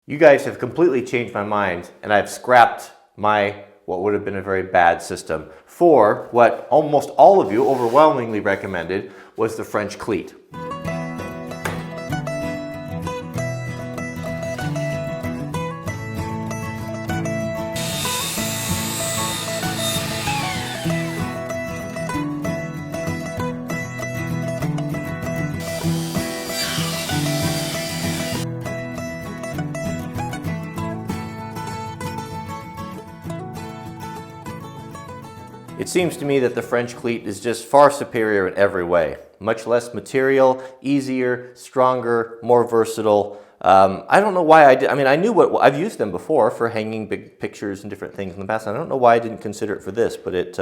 You guys have completely changed my mind, and I've scrapped what would have been a very bad system for what almost all of you overwhelmingly recommended was the French cleat. It seems to me that the French cleat is just far superior in every way. Much less material, easier, stronger, more versatile. I don't know why I mean, I knew I've used them before for hanging big pictures and different things in the past. I don't know why I didn't consider it for this, but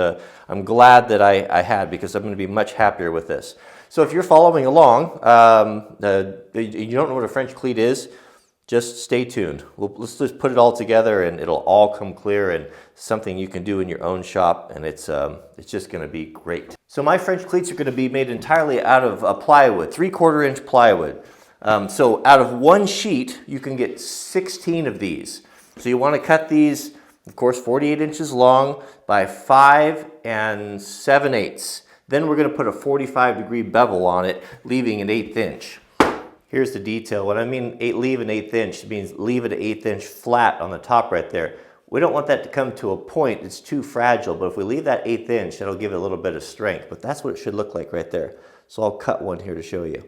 I'm glad that I had, because I'm going to be much happier with this. So if you're following along, you don't know what a French cleat is, just stay tuned. Let's just put it all together and it'll all come clear, and something you can do in your own shop, and it's just going to be great. So my French cleats are going to be made entirely out of plywood, 3/4 inch plywood. So out of one sheet, you can get 16 of these. So you want to cut these, of course, 48 inches long by 5 7/8. Then we're going to put a 45-degree bevel on it, leaving an 1/8 inch. Here's the detail. When I mean leave an 1/8 inch, it means leave it an 1/8 inch flat on the top right there. We don't want that to come to a point. It's too fragile, but if we leave that 1/8 inch, that'll give it a little bit of strength. But that's what it should look like right there. So I'll cut one here to show you.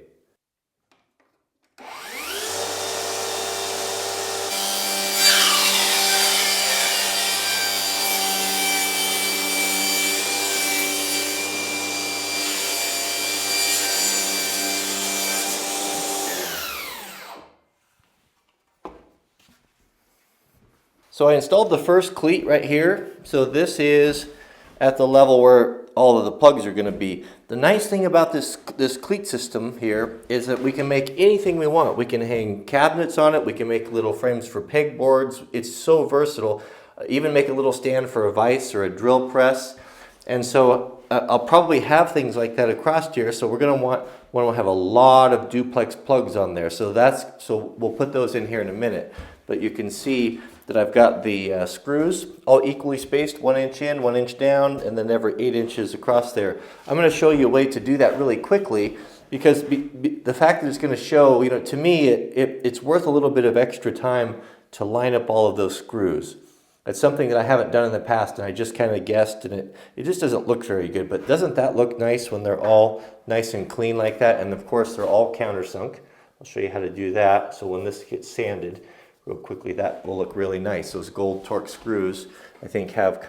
So I installed the first cleat right here. So this is at the level where all of the plugs are going to be. The nice thing about this cleat system here is that we can make anything we want. We can hang cabinets on it. We can make little frames for pegboards. It's so versatile. Even make a little stand for a vise or a drill press. And so I'll probably have things like that across here. So we're going to want to have a lot of duplex plugs on there. So we'll put those in here in a minute. But you can see that I've got the screws all equally spaced, 1 inch in, 1 inch down, and then every 8 inches across there. I'm going to show you a way to do that really quickly, because the fact that it's going to show, to me, it's worth a little bit of extra time to line up all of those screws. It's something that I haven't done in the past, and I just kind of guessed, and it just doesn't look very good. But doesn't that look nice when they're all nice and clean like that? And of course, they're all countersunk. I'll show you how to do that. So when this gets sanded real quickly, that will look really nice. Those gold torque screws, I think, have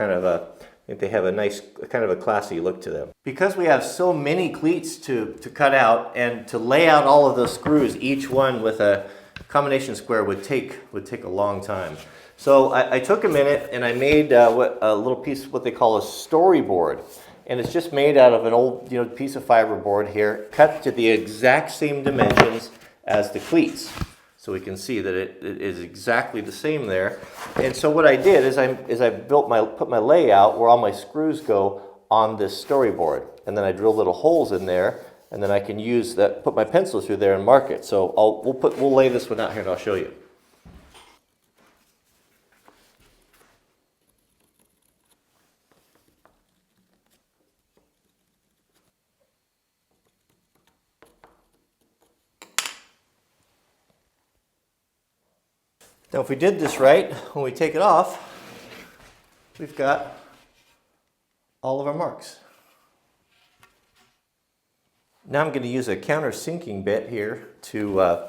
they have a nice, kind of a classy look to them. Because we have so many cleats to cut out, and to lay out all of those screws, each one with a combination square would take a long time. So I took a minute and I made a little piece of what they call a storyboard. And it's just made out of an old piece of fiberboard here, cut to the exact same dimensions as the cleats. So we can see that it is exactly the same there. And so what I did is I put my layout where all my screws go on this storyboard. And then I drill little holes in there, and then I can use that, put my pencil through there and mark it. So we'll lay this one out here and I'll show you. Now if we did this right, when we take it off, we've got all of our marks. Now I'm going to use a countersinking bit here to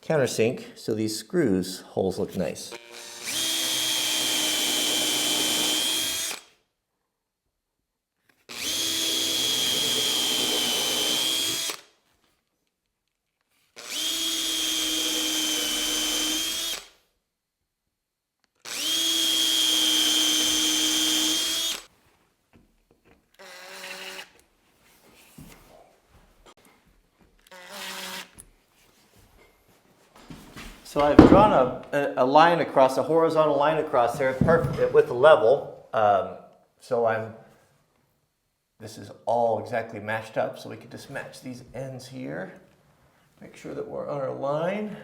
countersink so these screws holes look nice. So I've drawn a line across, a horizontal line across there, perfect with the level. This is all exactly matched up, so we can just match these ends here. Make sure that we're on our line.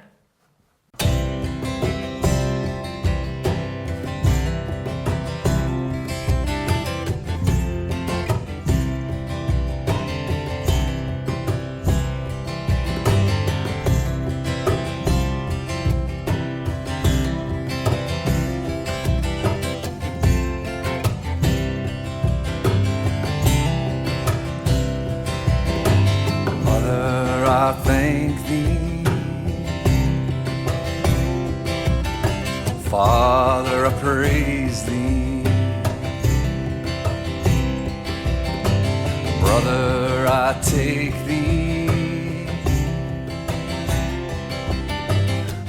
Father, I praise thee. Brother, I take thee.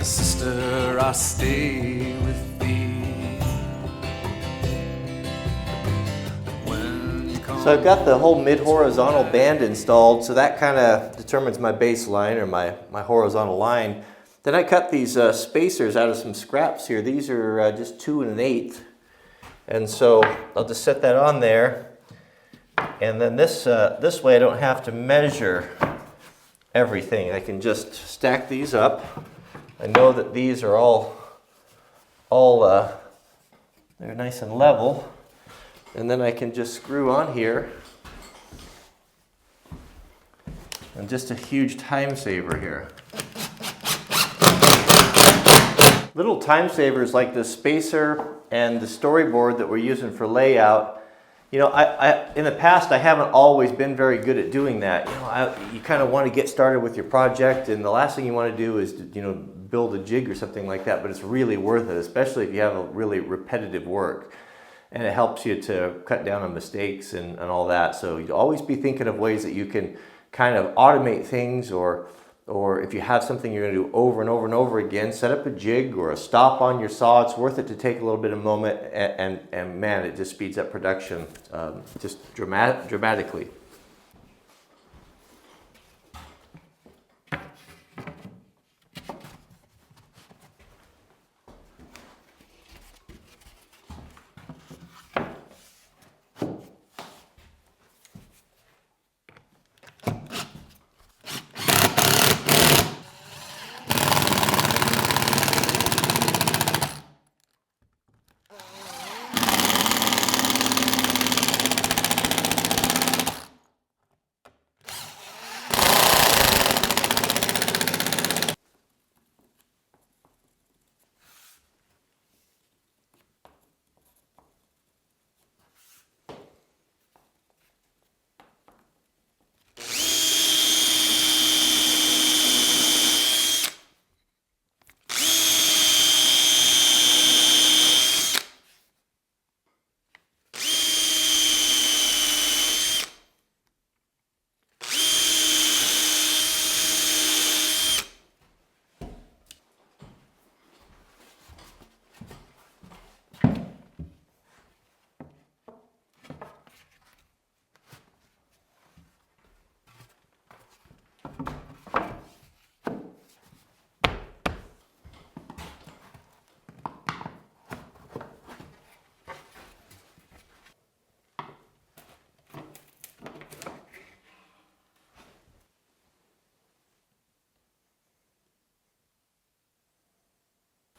Sister, I stay with thee. So I've got the whole mid-horizontal band installed, so that kind of determines my bass line or my horizontal line. Then I cut these spacers out of some scraps here. These are just 2 1/8. And so I'll just set that on there. And then this way I don't have to measure everything. I can just stack these up. I know that these are all they're nice and level. And then I can just screw on here. And just a huge time saver here. Little time savers like the spacer and the storyboard that we're using for layout. You know, I in the past I haven't always been very good at doing that. You know, you kind of want to get started with your project, and the last thing you want to do is build a jig or something like that. But it's really worth it, especially if you have a really repetitive work, and it helps you to cut down on mistakes and all that. So you always be thinking of ways that you can kind of automate things, or if you have something you're going to do over and over and over again, set up a jig or a stop on your saw. It's worth it to take a little bit of moment, and man, it just speeds up production just dramatically.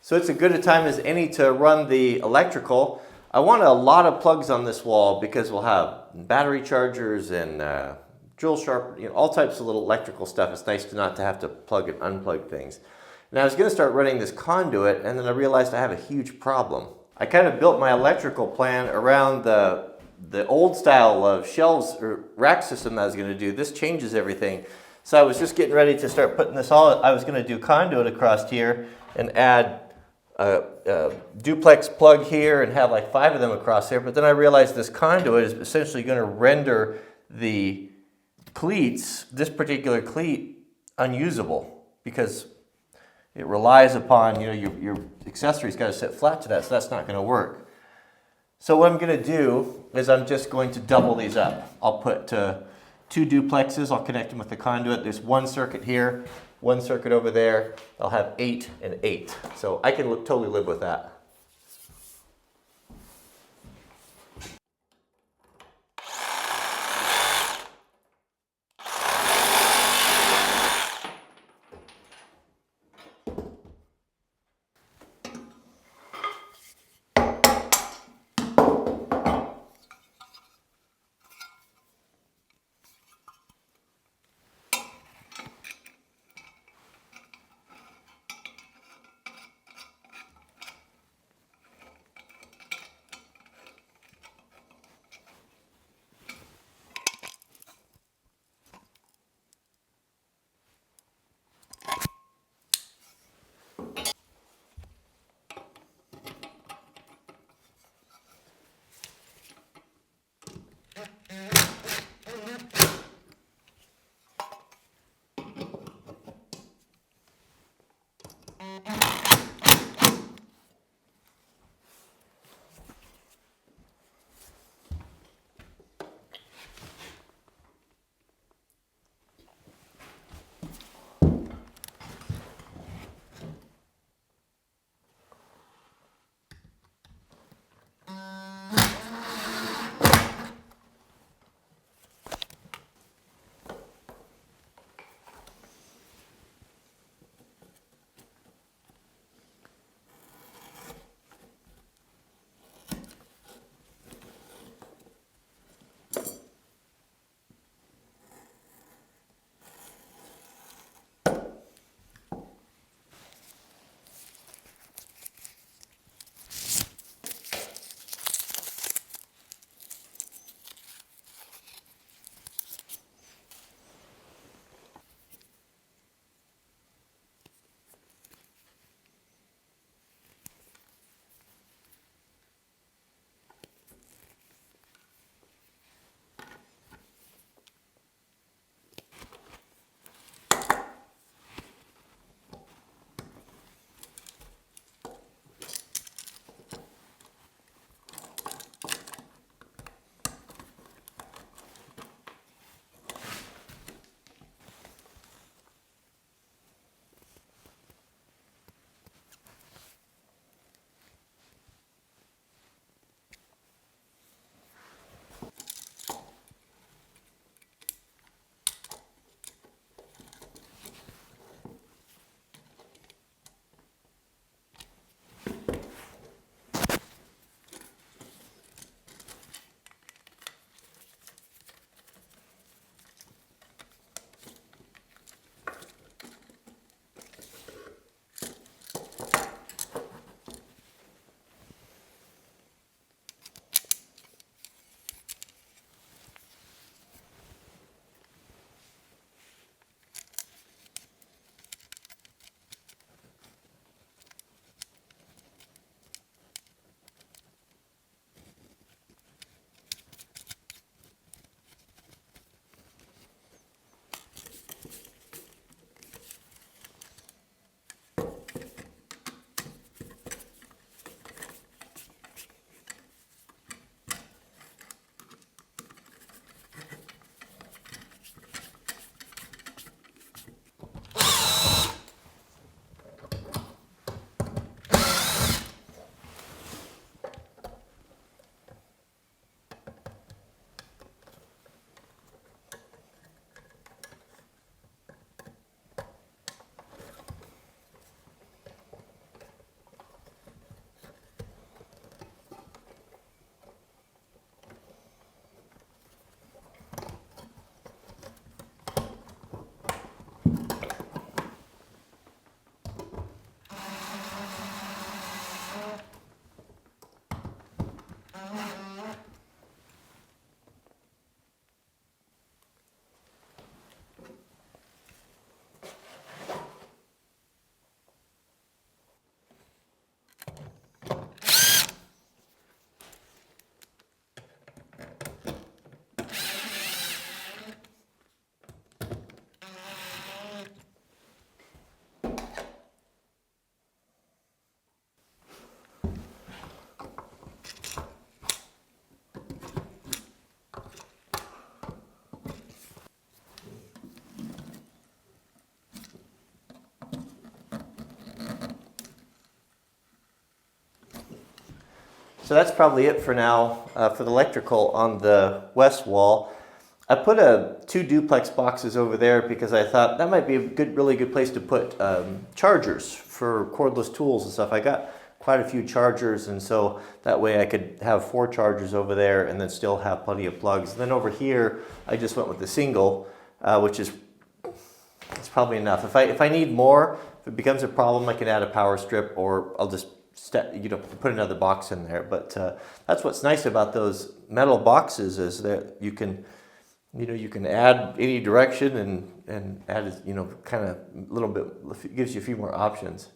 So it's as good a time as any to run the electrical. I want a lot of plugs on this wall because we'll have battery chargers and drill sharp, all types of little electrical stuff. It's nice not to have to plug and unplug things. And I was going to start running this conduit, and then I realized I have a huge problem. I kind of built my electrical plan around the old style of shelves or rack system that I was going to do. This changes everything. So I was just getting ready to start putting this all. I was going to do conduit across here and add a duplex plug here and have like 5 of them across there. But then I realized this conduit is essentially going to render the cleats, this particular cleat, unusable because it relies upon, your accessory's got to sit flat to that, so that's not going to work. So what I'm going to do is I'm just going to double these up. I'll put 2 duplexes, I'll connect them with the conduit. There's 1 circuit here, 1 circuit over there. I'll have 8 and 8. So I can totally live with that. So that's probably it for now for the electrical on the west wall. I put two duplex boxes over there because I thought that might be a really good place to put chargers for cordless tools and stuff. I got quite a few chargers, and so that way I could have 4 chargers over there and then still have plenty of plugs. And then over here, I just went with the single, which is it's probably enough. If I need more, if it becomes a problem, I can add a power strip, or I'll just put another box in there. But that's what's nice about those metal boxes is that you can add any direction and add kind of a little bit, it gives you a few more options.